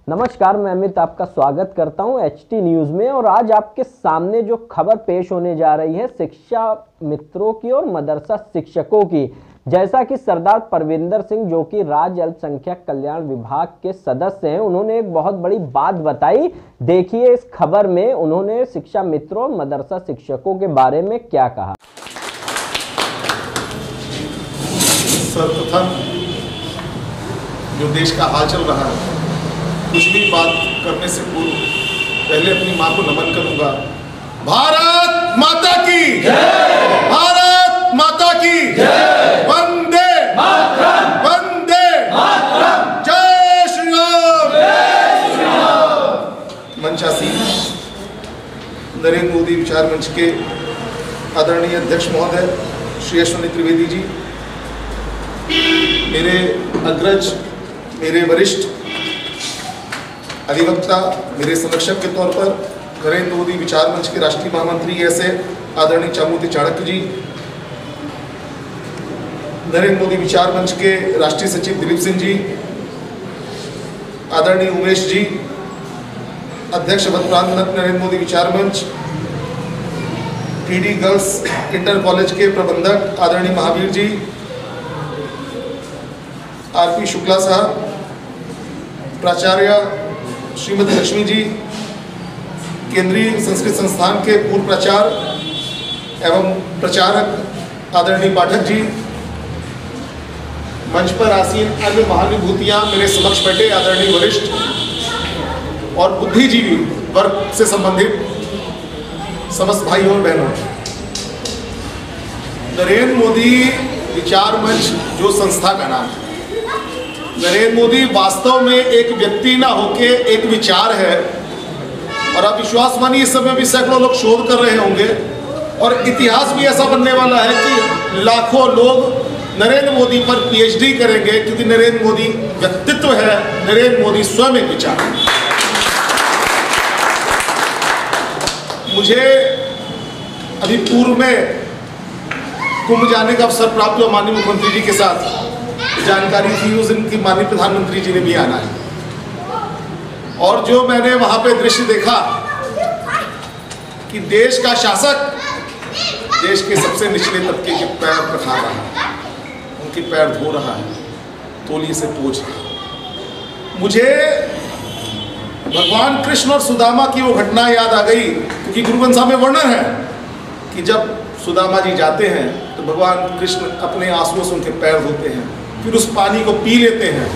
नमस्कार, मैं अमित आपका स्वागत करता हूं एचटी न्यूज में। और आज आपके सामने जो खबर पेश होने जा रही है शिक्षा मित्रों की और मदरसा शिक्षकों की। जैसा कि सरदार परविंदर सिंह जो कि राज्य अल्पसंख्यक कल्याण विभाग के सदस्य हैं, उन्होंने एक बहुत बड़ी बात बताई। देखिए इस खबर में उन्होंने शिक्षा मित्रों और मदरसा शिक्षकों के बारे में क्या कहा। सर्वप्रथम जो देश का हाल चल रहा है, कुछ भी बात करने से पूर्व पहले अपनी मां को नमन करूंगा। भारत माता की जय, भारत माता की जय, वंदे मातरम, वंदे मातरम, जय श्री राम, जय श्री राम। मंचासीन नरेंद्र मोदी विचार मंच के आदरणीय अध्यक्ष महोदय श्री अश्विनी त्रिवेदी जी, मेरे अग्रज, मेरे वरिष्ठ अधिवक्ता, मेरे संरक्षक के तौर पर नरेंद्र मोदी विचार मंच के राष्ट्रीय महामंत्री ऐसे आदरणीय चामुंडी चाणक्य जी, नरेंद्र मोदी विचार मंच के राष्ट्रीय सचिव दिलीप सिंह जी, आदरणीय उमेश जी, अध्यक्ष भद्रानंद नरेंद्र मोदी विचार मंच, टीडी गर्ल्स इंटर कॉलेज के प्रबंधक आदरणीय महावीर जी, आरपी शुक्ला साहब, प्राचार्य श्रीमती लक्ष्मी जी, केंद्रीय संस्कृत संस्थान के पूर्व प्राचार्य एवं प्रचारक आदरणीय पाठक जी, मंच पर आसीन अन्य महानुभूतियां मेरे समक्ष बैठे आदरणीय वरिष्ठ और बुद्धिजीवी वर्ग से संबंधित समस्त भाइयों और बहनों, नरेंद्र मोदी विचार मंच जो संस्था का नाम है, नरेंद्र मोदी वास्तव में एक व्यक्ति ना होके एक विचार है। और आप विश्वास मानिए, इस समय भी सैकड़ों लोग शोध कर रहे होंगे और इतिहास भी ऐसा बनने वाला है कि लाखों लोग नरेंद्र मोदी पर पीएचडी करेंगे, क्योंकि नरेंद्र मोदी व्यक्तित्व है, नरेंद्र मोदी स्वयं एक विचार है। मुझे अभी पूर्व में कुंभ जाने का अवसर प्राप्त हुआ, माननीय मुख्यमंत्री जी के साथ जानकारी थी उस दिन की, माननीय प्रधानमंत्री जी ने भी आना है। और जो मैंने वहां पे दृश्य देखा कि देश का शासक देश के सबसे निचले तबके के पैर पखा रहा है, उनके पैर धो रहा है, तौलिए से पोंछ रहा है। मुझे भगवान कृष्ण और सुदामा की वो घटना याद आ गई, क्योंकि गुरुवंशा में वर्णन है कि जब सुदामा जी जाते हैं तो भगवान कृष्ण अपने आंसुओं से उनके पैर धोते हैं, फिर उस पानी को पी लेते हैं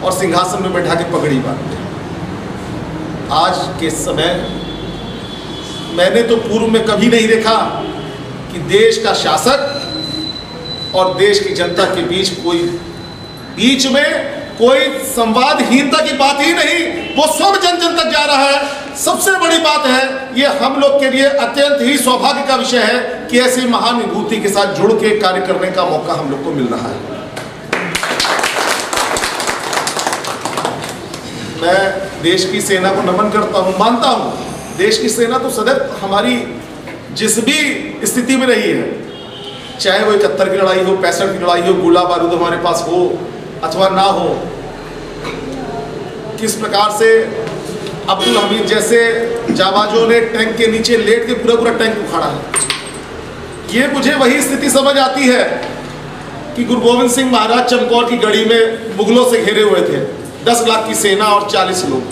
और सिंहासन में बैठा के पगड़ी बांधते हैं। आज के समय मैंने तो पूर्व में कभी नहीं देखा कि देश का शासक और देश की जनता के बीच में कोई संवादहीनता की बात ही नहीं, वो सब जन जन तक जा रहा है। सबसे बड़ी बात है, ये हम लोग के लिए अत्यंत ही सौभाग्य का विषय है कि ऐसी महान विभूति के साथ जुड़ के कार्य करने का मौका हम लोग को मिल रहा है। मैं देश की सेना को नमन करता हूं, मानता हूं देश की सेना तो सदैव हमारी जिस भी स्थिति में रही है, चाहे वो 71 की लड़ाई हो, 65 की लड़ाई हो, गोला बारूद हमारे पास हो अथवा ना हो, किस प्रकार से अब्दुल हमीद जैसे जाबाजों ने टैंक के नीचे लेट के पूरा टैंक उखाड़ा है। ये मुझे वही स्थिति समझ आती है कि गुरु गोविंद सिंह महाराज चमकौर की गढ़ी में मुगलों से घिरे हुए थे, 10 लाख की सेना और 40 लोग,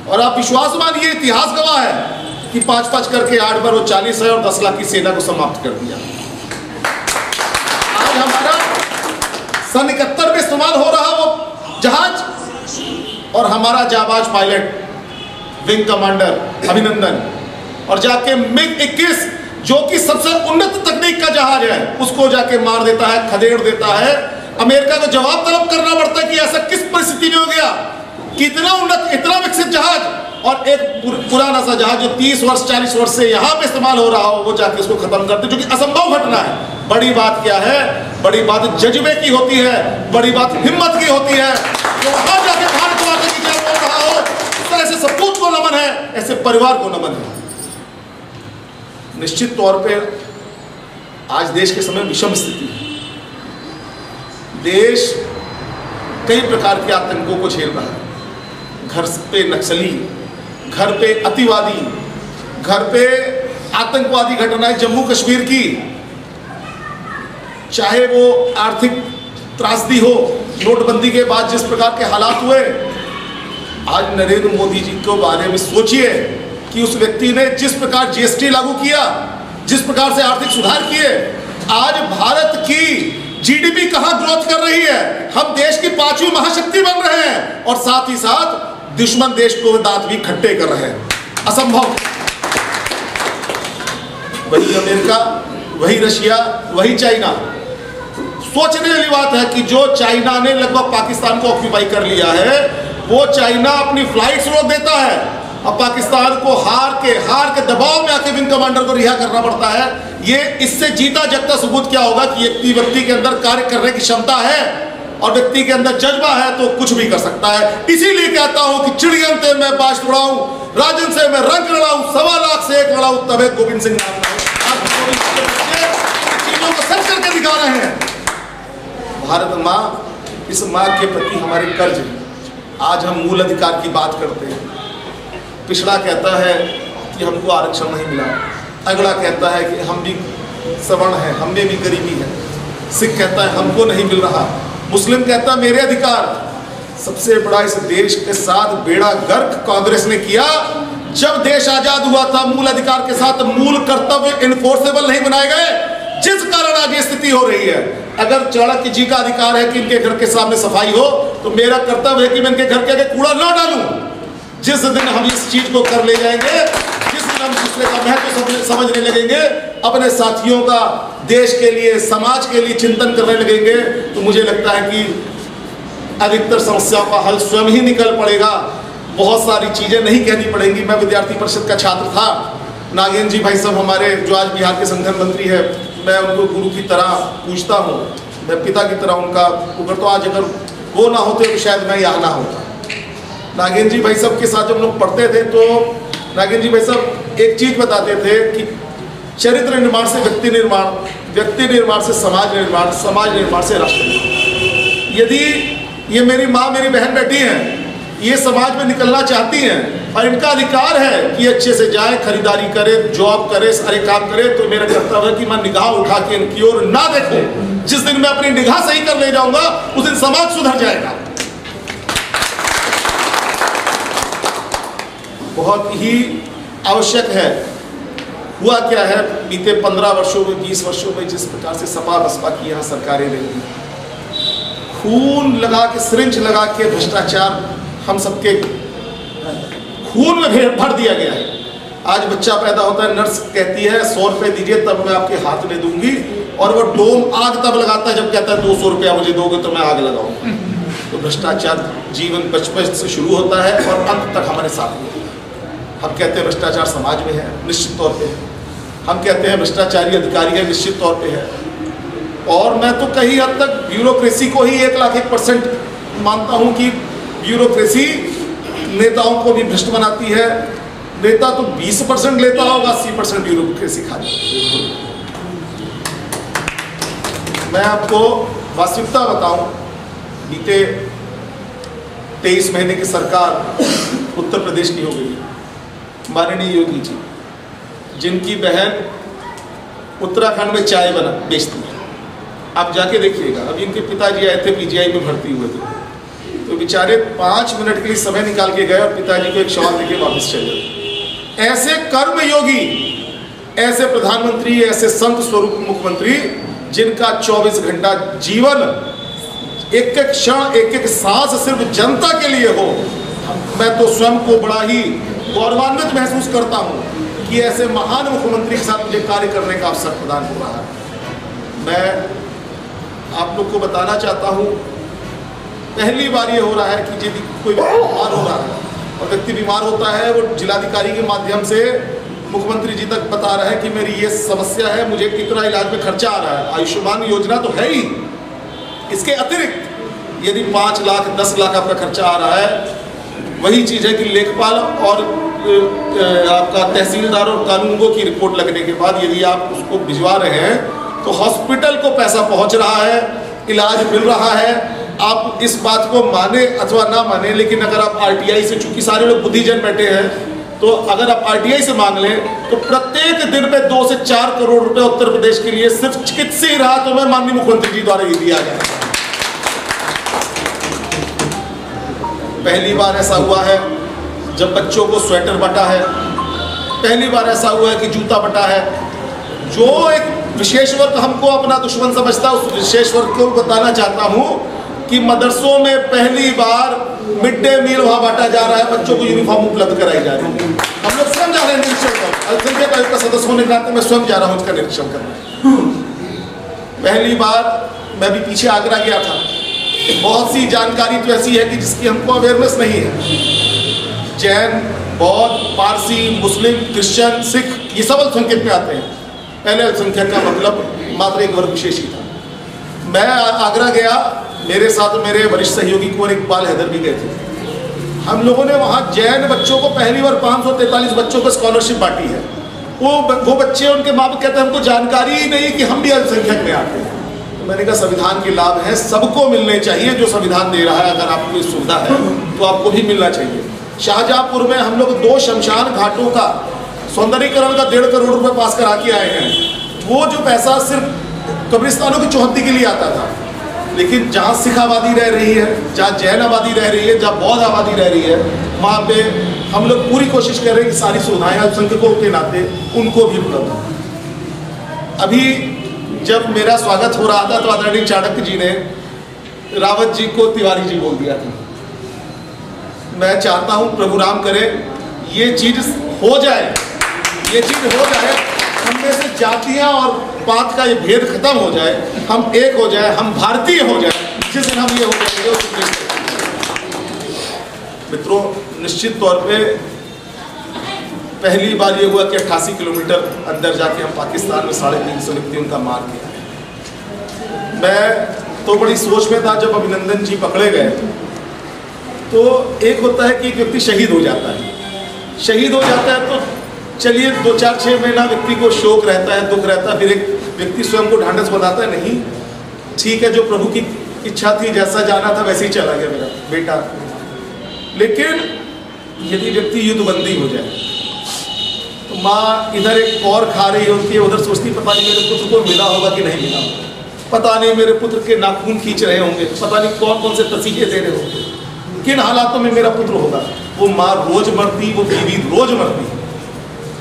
और आप विश्वास मानिए इतिहास गवाह है कि 5-5 करके 8 बार वो 40 है और 10 लाख की सेना को समाप्त कर दिया। आज हमारा सन 71 में इस्तेमाल हो रहा वो जहाज और हमारा जाबाज पायलट विंग कमांडर अभिनंदन, और जाके मिग 21 जो कि सबसे उन्नत तकनीक का जहाज है उसको जाके मार देता है, खदेड़ देता है। अमेरिका को जवाब तलब करना पड़ता है कि ऐसा किस परिस्थिति में हो गया कि इतना उन्नत, इतना विकसित जहाज और एक पुराना सा जहाज जो 30 वर्ष 40 वर्ष से यहाँ पे इस्तेमाल हो रहा हो, वो जाके उसको खत्म करते, जो कि असंभव घटना है। बड़ी बात क्या है? बड़ी बात जज्बे की होती है, बड़ी बात हिम्मत की होती है। जो वहां जाके भारत माता की जय बोल रहा हो, इस तरह से सपूत को नमन है, ऐसे परिवार को नमन है। निश्चित तौर पर आज देश के समय विषम स्थिति है। देश कई प्रकार के आतंकों को झेल रहा है। घर पे नक्सली, घर पे अतिवादी, घर पे आतंकवादी घटनाएं जम्मू कश्मीर की, चाहे वो आर्थिक त्रासदी हो, नोटबंदी के बाद जिस प्रकार के हालात हुए, आज नरेंद्र मोदी जी के बारे में सोचिए कि उस व्यक्ति ने जिस प्रकार जीएसटी लागू किया, जिस प्रकार से आर्थिक सुधार किए, आज भारत की जीडीपी कहां ग्रोथ कर रही है, हम देश की 5वीं महाशक्ति बन रहे हैं और साथ ही साथ दुश्मन देश को दांत भी खट्टे कर रहे हैं। असंभव। वही अमेरिका, वही रशिया, वही चाइना। सोचने वाली बात है कि जो चाइना ने लगभग पाकिस्तान को ऑक्यूपाई कर लिया है, वो चाइना अपनी फ्लाइट्स रोक देता है। अब पाकिस्तान को हार के दबाव में आके विंग कमांडर को रिहा करना पड़ता है। ये इससे जीता जगता सबूत क्या होगा कि एक व्यक्ति के अंदर कार्य करने की क्षमता है और व्यक्ति के अंदर जज्बा है तो कुछ भी कर सकता है। इसीलिए कहता हूं कि चिड़ियन से मैं बाज उड़ाऊं, राजन से मैं रंग लड़ाऊं, 1.25 लाख से 1 लड़ाऊं, तब गोविंद सिंह चीजों को सच करके दिखा रहे हैं। भारत माँ, इस माँ के प्रति हमारे कर्ज है। आज हम मूल अधिकार की बात करते हैं। पिछड़ा कहता है कि हमको आरक्षण नहीं मिला, अगला कहता है कि हम भी सवर्ण हैं, हम में भी गरीबी है, सिख कहता है हमको नहीं मिल रहा, मुस्लिम कहता है मेरे अधिकार। सबसे बड़ा इस देश के साथ बेड़ा गर्क कांग्रेस ने किया। जब देश आजाद हुआ था, मूल अधिकार के साथ मूल कर्तव्य इनफोर्सेबल नहीं बनाए गए, जिस कारण आज ये स्थिति हो रही है। अगर चाणक्य जी का अधिकार है कि इनके घर के सामने सफाई हो, तो मेरा कर्तव्य है कि मैं इनके घर के आगे कूड़ा न डालूं। जिस दिन हम इस चीज को कर ले जाएंगे, जिस दिन हम दूसरे का महत्व समझने लगेंगे, अपने साथियों का देश के लिए, समाज के लिए चिंतन करने लगेंगे, तो मुझे लगता है कि अधिकतर समस्याओं का हल स्वयं ही निकल पड़ेगा। बहुत सारी चीजें नहीं कहनी पड़ेंगी। मैं विद्यार्थी परिषद का छात्र था। नागेंद्र जी भाई साहब हमारे जो आज बिहार के संगठन मंत्री है, मैं उनको गुरु की तरह पूछता हूँ, मैं पिता की तरह उनका उगर, तो आज अगर वो ना होते तो शायद मैं यहाँ ना होता। नागेंद्र जी भाई साहब के साथ जब लोग पढ़ते थे तो नागेंद्र जी भाई साहब एक चीज बताते थे कि चरित्र निर्माण से व्यक्ति निर्माण, व्यक्ति निर्माण से समाज निर्माण, समाज निर्माण से राष्ट्र निर्माण। यदि ये मेरी माँ, मेरी बहन बेटी हैं, ये समाज में निकलना चाहती हैं और इनका अधिकार है कि अच्छे से जाए, खरीदारी करे, जॉब करे, सारे काम करे, तो मेरा कर्तव्य है कि मैं निगाह उठा के इनकी ओर ना देखूं। जिस दिन मैं अपनी निगाह सही कर ले जाऊंगा, उस दिन समाज सुधर जाएगा। बहुत ही आवश्यक है। हुआ क्या है, बीते 15 वर्षों में, 20 वर्षों में जिस प्रकार से सपा बसपा की यहाँ सरकारें रही, खून लगा के, सिरिंज लगा के भ्रष्टाचार हम सबके खून में भर दिया गया है। आज बच्चा पैदा होता है, नर्स कहती है 100 रुपये दीजिए तब मैं आपके हाथ में दूंगी, और वो डोम आग तब लगाता है जब कहता है 200 रुपया मुझे दोगे तो मैं आग लगाऊंगा। तो भ्रष्टाचार जीवन बचपन से शुरू होता है और अंत तक हमारे साथ में। हम कहते हैं भ्रष्टाचार समाज में है, निश्चित तौर पे है। हम कहते हैं भ्रष्टाचारी अधिकारी है, निश्चित तौर पे है। और मैं तो कई हद तक ब्यूरोक्रेसी को ही 1,01% मानता हूं कि ब्यूरोक्रेसी नेताओं को भी भ्रष्ट बनाती है। नेता तो 20% लेता होगा, 80% ब्यूरोक्रेसी खा जाती है। मैं आपको वास्तविकता बताऊं, बीते 23 महीने की सरकार उत्तर प्रदेश की हो गई। माननीय योगी जी, जिनकी बहन उत्तराखंड में चाय बेचती है, आप जाके देखिएगा। अभी इनके पिताजी आए थे, पीजीआई में भर्ती हुए थे, तो बेचारे 5 मिनट के लिए समय निकाल के गए और पिताजी को एक शॉल देके वापस चले गए। ऐसे कर्मयोगी, ऐसे प्रधानमंत्री, ऐसे संत स्वरूप मुख्यमंत्री, जिनका 24 घंटा जीवन, एक एक क्षण, एक एक सांस सिर्फ जनता के लिए हो। मैं तो स्वयं को बड़ा ही गौरवान्वित महसूस करता हूं कि ऐसे महान मुख्यमंत्री के साथ मुझे कार्य करने का अवसर प्रदान हो रहा है। मैं आप लोग को बताना चाहता हूं, पहली बार ये हो रहा है कि यदि कोई व्यक्ति बीमार हो रहा है और व्यक्ति बीमार होता है, वो जिलाधिकारी के माध्यम से मुख्यमंत्री जी तक बता रहा है कि मेरी ये समस्या है, मुझे इतना इलाज में खर्चा आ रहा है। आयुष्मान योजना तो है ही, इसके अतिरिक्त यदि 5 लाख 10 लाख आपका खर्चा आ रहा है, वही चीज़ है कि लेखपाल और आपका तहसीलदार और कानूनगो की रिपोर्ट लगने के बाद यदि आप उसको भिजवा रहे हैं तो हॉस्पिटल को पैसा पहुंच रहा है, इलाज मिल रहा है। आप इस बात को माने अथवा ना माने, लेकिन अगर आप आरटीआई से, चूंकि सारे लोग बुद्धिजन बैठे हैं, तो अगर आप आरटीआई से मांग लें तो प्रत्येक दिन पे 2 से 4 करोड़ रुपए उत्तर प्रदेश के लिए सिर्फ चिकित्सीय राहतों में माननीय मुख्यमंत्री जी द्वारा ये दिया गया। पहली बार ऐसा हुआ है जब बच्चों को स्वेटर बंटा है, पहली बार ऐसा हुआ है कि जूता बंटा है। जो एक विशेष वर्ग हमको अपना दुश्मन समझता है, उस विशेष वर्ग को बताना चाहता हूं कि मदरसों में पहली बार मिड डे मील वहां बांटा जा रहा है, बच्चों को यूनिफॉर्म उपलब्ध कराई जा रही है। हम लोग स्वयं जा रहे हैं निरीक्षण कर, अल्पसंख्यक आयोग का सदस्य होने के नाते मैं स्वयं जा रहा हूं इसका निरीक्षण करना। पहली बार मैं भी पीछे आगरा गया था, बहुत सी जानकारी तो ऐसी है कि जिसकी हमको अवेयरनेस नहीं है। जैन, बौद्ध, पारसी, मुस्लिम, क्रिश्चियन, सिख, ये सब अल्पसंख्यक में आते हैं। पहले अल्पसंख्यक का मतलब मात्र एक वर्ग विशेष ही था। मैं आगरा गया, मेरे साथ मेरे वरिष्ठ सहयोगी कुंवर इकबाल हैदर भी गए थे। हम लोगों ने वहाँ जैन बच्चों को पहली बार 543 बच्चों को स्कॉलरशिप बांटी है। वो बच्चे, उनके माँ बाप कहते हैं हमको जानकारी ही नहीं कि हम भी अल्पसंख्यक में आते हैं। तो मैंने कहा संविधान के लाभ हैं, सबको मिलने चाहिए जो संविधान दे रहा है। अगर आपको इस सुविधा है तो आपको भी मिलना चाहिए। शाहजहाँपुर में हम लोग 2 शमशान घाटों का सौंदर्यीकरण का 1.5 करोड़ रुपए पास करा के आए हैं। वो जो पैसा सिर्फ कब्रिस्तानों की चौहद्दी के लिए आता था, लेकिन जहाँ सिख आबादी रह रही है, जहाँ जैन आबादी रह रही है, जहाँ बौद्ध आबादी रह रही है, वहाँ पे हम लोग पूरी कोशिश कर रहे हैं कि सारी सुविधाएं अल्पसंख्यकों के नाते उनको भी उपलब्ध। अभी जब मेरा स्वागत हो रहा था तो आदरणीय चाणक्य जी ने रावत जी को तिवारी जी बोल दिया था। मैं चाहता हूँ प्रभु राम करे ये चीज हो जाए, ये चीज हो जाए, हम में से जातियां और पात का ये भेद खत्म हो जाए, हम एक हो जाए, हम भारतीय हो जाए। जिस दिन हम ये हो जाएंगे मित्रों, निश्चित तौर पे पहली बार ये हुआ कि 88 किलोमीटर अंदर जाके हम पाकिस्तान में 350 व्यक्तियों का मार किया। मैं तो बड़ी सोच में था जब अभिनंदन जी पकड़े गए। तो एक होता है कि एक व्यक्ति शहीद हो जाता है, शहीद हो जाता है तो चलिए 2-4-6 महीना व्यक्ति को शोक रहता है, दुख रहता है, फिर एक व्यक्ति स्वयं को ढांढस बताता है, नहीं ठीक है, जो प्रभु की इच्छा थी, जैसा जाना था वैसे ही चला गया मेरा बेटा। लेकिन यदि व्यक्ति युद्धबंदी हो जाए तो माँ इधर एक कौर खा रही होती है, उधर सोचती पता नहीं मेरे पुत्र को मिला होगा कि नहीं मिला, पता नहीं मेरे पुत्र के नाखून खींच रहे होंगे, पता नहीं कौन कौन से तसीहे दे रहे होंगे, किन हालातों में मेरा पुत्र होगा। वो माँ रोज मरती, वो बीवी रोज मरती।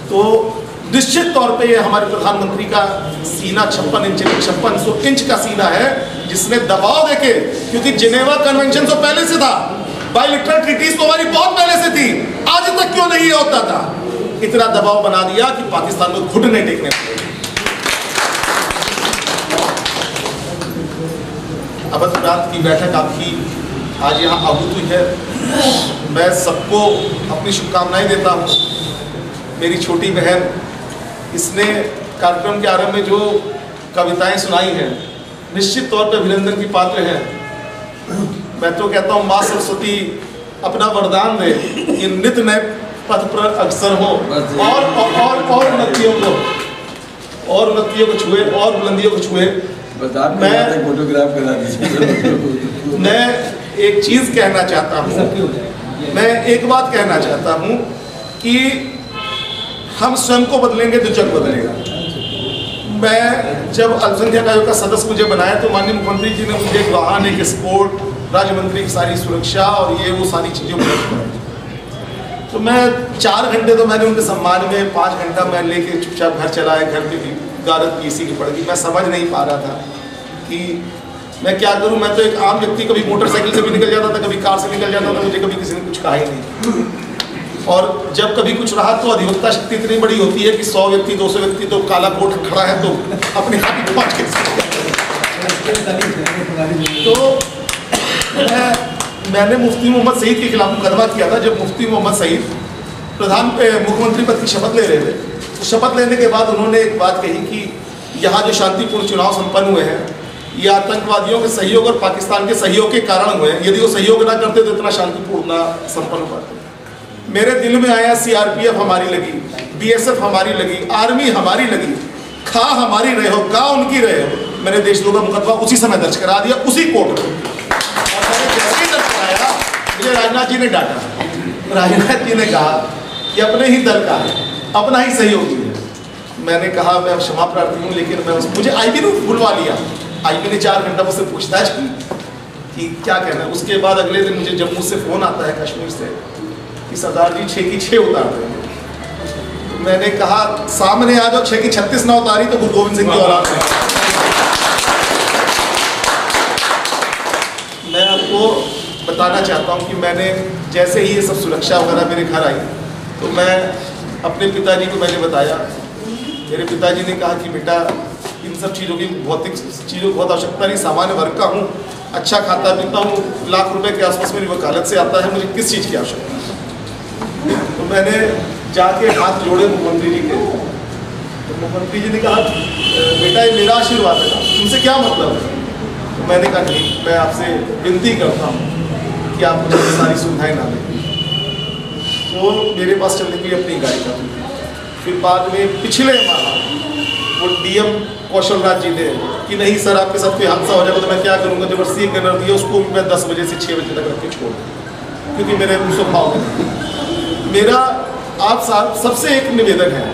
तो निश्चित तौर पे ये हमारे प्रधानमंत्री का सीना 5600 इंच का सीना है, जिसने दबाव देके, क्योंकि जिनेवा कन्वेंशन तो पहले से था, बायलैटरल ट्रीटीज तो हमारी बहुत पहले से थी, आज तक क्यों नहीं होता था, इतना दबाव बना दिया कि पाकिस्तान को घुटने टेकने पड़े। अवध प्रांत की बैठक आपकी आज यहाँ आहूत हुई है। मैं सबको अपनी शुभकामनाएं देता हूँ। मेरी छोटी बहन, इसने कार्यक्रम के आरंभ में जो कविताएं सुनाई हैं, निश्चित तौर पर अभिनंदन की पात्र है। मैं तो कहता हूँ माँ सरस्वती अपना वरदान दे, ये नित्य नए पथ पर अग्रसर हो और उन्नतियों को छुए और बुलंदियों को छुए। मैं फोटोग्राफ करा दीजिए। मैं एक चीज कहना चाहता हूँ, मैं एक बात कहना चाहता हूँ कि हम स्वयं को बदलेंगे तो जग बदलेगा। मैं जब अल्पसंख्यक आयोग का सदस्य मुझे बनाया तो माननीय मुख्यमंत्री जी ने मुझे एक वाहन, एक स्पोर्ट, राज्य मंत्री की सारी सुरक्षा और ये वो सारी चीजें उपलब्ध कराई। तो मैं 4 घंटे तो मैंने उनके सम्मान में, 5 घंटा मैं लेके चुपचाप घर चला है, घर पे गारत पीसी की पड़ गई। मैं समझ नहीं पा रहा था कि मैं क्या करूं। मैं तो एक आम व्यक्ति, कभी मोटरसाइकिल से भी निकल जाता था, कभी कार से निकल जाता था, मुझे कभी किसी ने कुछ कहा ही नहीं। और जब कभी कुछ रहा तो अधिवक्ता शक्ति इतनी बड़ी होती है कि 100 व्यक्ति 200 व्यक्ति तो काला कोट खड़ा है तो अपने हाथ ही पहुँच के। तो मैंने मुफ्ती मोहम्मद सईद के खिलाफ मुकदमा किया था। जब मुफ्ती मोहम्मद सईद मुख्यमंत्री पद की शपथ ले रहे थे, तो शपथ लेने के बाद उन्होंने एक बात कही कि यहाँ जो शांतिपूर्ण चुनाव संपन्न हुए हैं, ये आतंकवादियों के सहयोग और पाकिस्तान के सहयोग के कारण हुए हैं। यदि वो सहयोग ना करते तो इतना शांतिपूर्ण संपन्न हो पाते। मेरे दिल में आया सीआरपीएफ हमारी लगी, बीएसएफ हमारी लगी, आर्मी हमारी लगी, खा हमारी रहे हो, का उनकी रहे हो। मैंने देशद्रोह का मुकदमा उसी समय दर्ज करा दिया, उसी कोर्ट में। मुझे राजनाथ जी ने डांटा। राजनाथ जी ने कहा कि अपने ही दल का है, अपना ही सहयोगी है। मैंने कहा मैं क्षमा प्रार्थी हूँ, लेकिन मैं मुझे आईबी ने बुलवा लिया। आईबी ने 4 घंटा मुझसे पूछताछ की कि क्या कहना है। उसके बाद अगले दिन मुझे जम्मू से फ़ोन आता है, कश्मीर से, कि सरदार जी 6 की 6 उतार देंगे। तो मैंने कहा सामने आ जाओ, 6 की 36 ना उतारी तो गुरु गोविंद सिंह की औलाद है। मैं आपको बताना चाहता हूँ कि मैंने जैसे ही ये सब सुरक्षा वगैरह मेरे घर आई तो मैं अपने पिताजी को मैंने बताया। मेरे पिताजी ने कहा कि बेटा इन सब चीज़ों की भौतिक चीज़ों की बहुत आवश्यकता नहीं, सामान्य वर्ग का हूँ, अच्छा खाता पीता हूँ, लाख रुपए के आसपास मेरी वकालत से आता है, मुझे किस चीज़ की आवश्यकता है। तो मैंने जाके हाथ जोड़े मुख्यमंत्री जी के। तो मुख्यमंत्री जी ने कहा बेटा ये मेरा आशीर्वाद है, तुमसे क्या मतलब है। तो मैंने कहा नहीं, मैं आपसे विनती करता हूँ कि आप मुझे सारी सुविधाएँ ना दें। तो मेरे पास चलने के लिए अपनी गाड़ी का। फिर बाद में पिछले माह वो डीएम कौशल राज जी ने कि नहीं सर आपके साथ कोई हादसा हो जाएगा तो मैं क्या करूँगा, जबरदस्ती गनर दिया उसको मैं 10 बजे से 6 बजे तक रख के छोड़ दूँ, क्योंकि मेरे उसको खाओगे। मेरा आप सबसे एक निवेदन है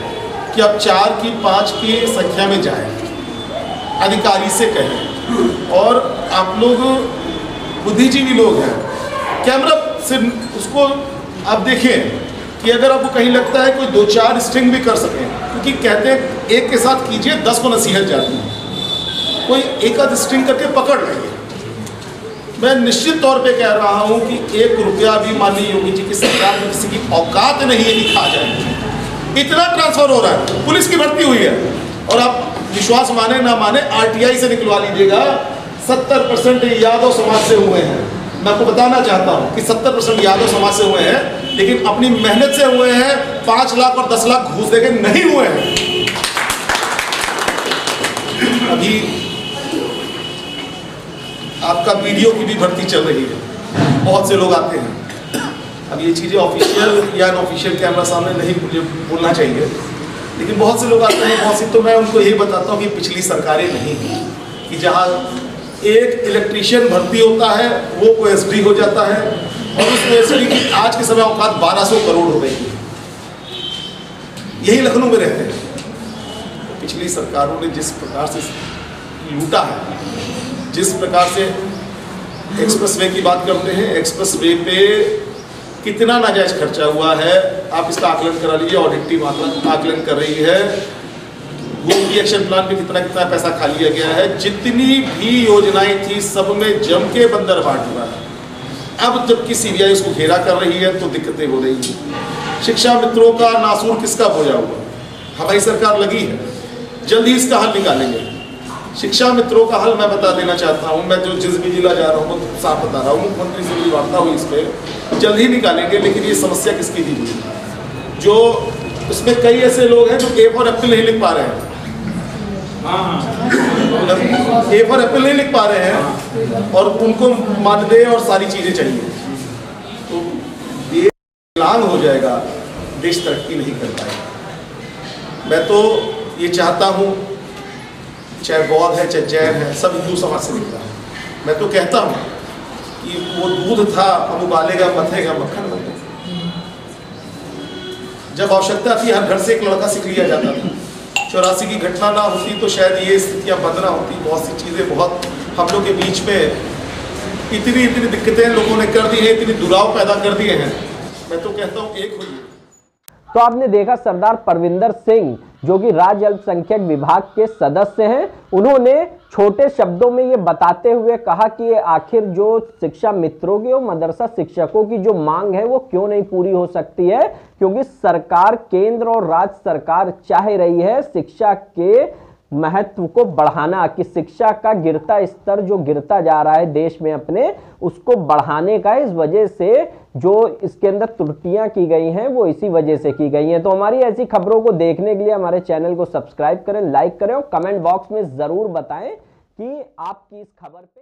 कि आप 4 की 5 की संख्या में जाएं, अधिकारी से कहें, और आप लोग बुद्धिजीवी लोग हैं, कैमरा से उसको आप देखें कि अगर आपको कहीं लगता है कोई 2-4 स्ट्रिंग भी कर सकें, क्योंकि कहते हैं एक के साथ कीजिए 10 को नसीहत जाती है, कोई एक आध स्ट्रिंग करके पकड़ लेंगे। मैं निश्चित तौर पे कह रहा हूं कि 1 रुपया भी माननीय योगी जी की सरकार में किसी की औकात नहीं है कि खा जाए। इतना ट्रांसफर हो रहा है, पुलिस की भर्ती हुई है, और आप विश्वास माने ना माने आरटीआई से निकलवा लीजिएगा, 70% यादव समाज से हुए हैं। मैं आपको बताना चाहता हूं कि 70% यादव समाज से हुए हैं, लेकिन अपनी मेहनत से हुए हैं, 5 लाख और 10 लाख घूस देके नहीं हुए हैं। अभी आपका वीडियो की भी भर्ती चल रही है, बहुत से लोग आते हैं। अब ये चीज़ें ऑफिशियल या अनऑफिशियल कैमरा सामने नहीं मुझे बोलना चाहिए, लेकिन बहुत से लोग आते हैं, बहुत सी, तो मैं उनको यही बताता हूँ कि पिछली सरकारें नहीं कि जहाँ एक इलेक्ट्रीशियन भर्ती होता है वो ओएसडी हो जाता है, और उस ओएसडी की आज के समय औकात 1200 करोड़ हो गई है। यही लखनऊ में रहते हैं। पिछली सरकारों ने जिस प्रकार से लूटा है, जिस प्रकार से एक्सप्रेसवे की बात करते हैं, एक्सप्रेसवे पे कितना नाजायज खर्चा हुआ है आप इसका आकलन करा लीजिए। ऑडिट टीम आकलन कर रही है। गोमती एक्शन प्लान पे कितना कितना पैसा खा लिया गया है। जितनी भी योजनाएं थी सब में जम के बंदर बांट हुआ है। अब जबकि सीबीआई उसको घेरा कर रही है तो दिक्कतें हो रही हैं। शिक्षा मित्रों का नासूर किसका बोझा हुआ, हमारी सरकार लगी है, जल्द ही इसका हल निकालेंगे। शिक्षा मित्रों का हल मैं बता देना चाहता हूँ, मैं जो जिस भी जिला जा रहा हूँ तो साफ बता रहा हूँ, मुख्यमंत्री से मेरी वार्ता हुई, इस पर जल्द ही निकालेंगे। लेकिन ये समस्या किसकी दी हुई, जो उसमें कई ऐसे लोग हैं जो ए फॉर एप्पल नहीं लिख पा रहे हैं, ए फॉर एप्पल नहीं लिख पा रहे हैं, और उनको मानदेय और सारी चीज़ें चाहिए, तो देश विकलांग हो जाएगा, देश तरक्की नहीं कर पाएगा। मैं तो ये चाहता हूँ, चाहे बौद्ध है चाहे जैन है, सब हिंदू समाज से निकला है। मैं तो कहता हूँ कि वो दूध था अब उबालेगा मथेगा मक्खन बनेगा। जब आवश्यकता थी हर घर से एक लड़का सीख लिया जाता था। 84 की घटना ना होती तो शायद ये स्थितियाँ बंद ना होती। बहुत सी चीज़ें बहुत हम लोग के बीच में इतनी दिक्कतें लोगों ने कर दी हैं, इतनी दुराव पैदा कर दिए हैं। मैं तो कहता हूँ एक हुई। तो आपने देखा सरदार परविंदर सिंह जो कि राज्य अल्पसंख्यक विभाग के सदस्य हैं, उन्होंने छोटे शब्दों में ये बताते हुए कहा कि आखिर जो शिक्षा मित्रों की और मदरसा शिक्षकों की जो मांग है वो क्यों नहीं पूरी हो सकती है, क्योंकि सरकार, केंद्र और राज्य सरकार चाह रही है शिक्षा के महत्व को बढ़ाना, कि शिक्षा का गिरता स्तर जो गिरता जा रहा है देश में अपने, उसको बढ़ाने का। इस वजह से जो इसके अंदर त्रुटियां की गई हैं वो इसी वजह से की गई हैं। तो हमारी ऐसी खबरों को देखने के लिए हमारे चैनल को सब्सक्राइब करें, लाइक करें और कमेंट बॉक्स में जरूर बताएं कि आपकी इस खबर पे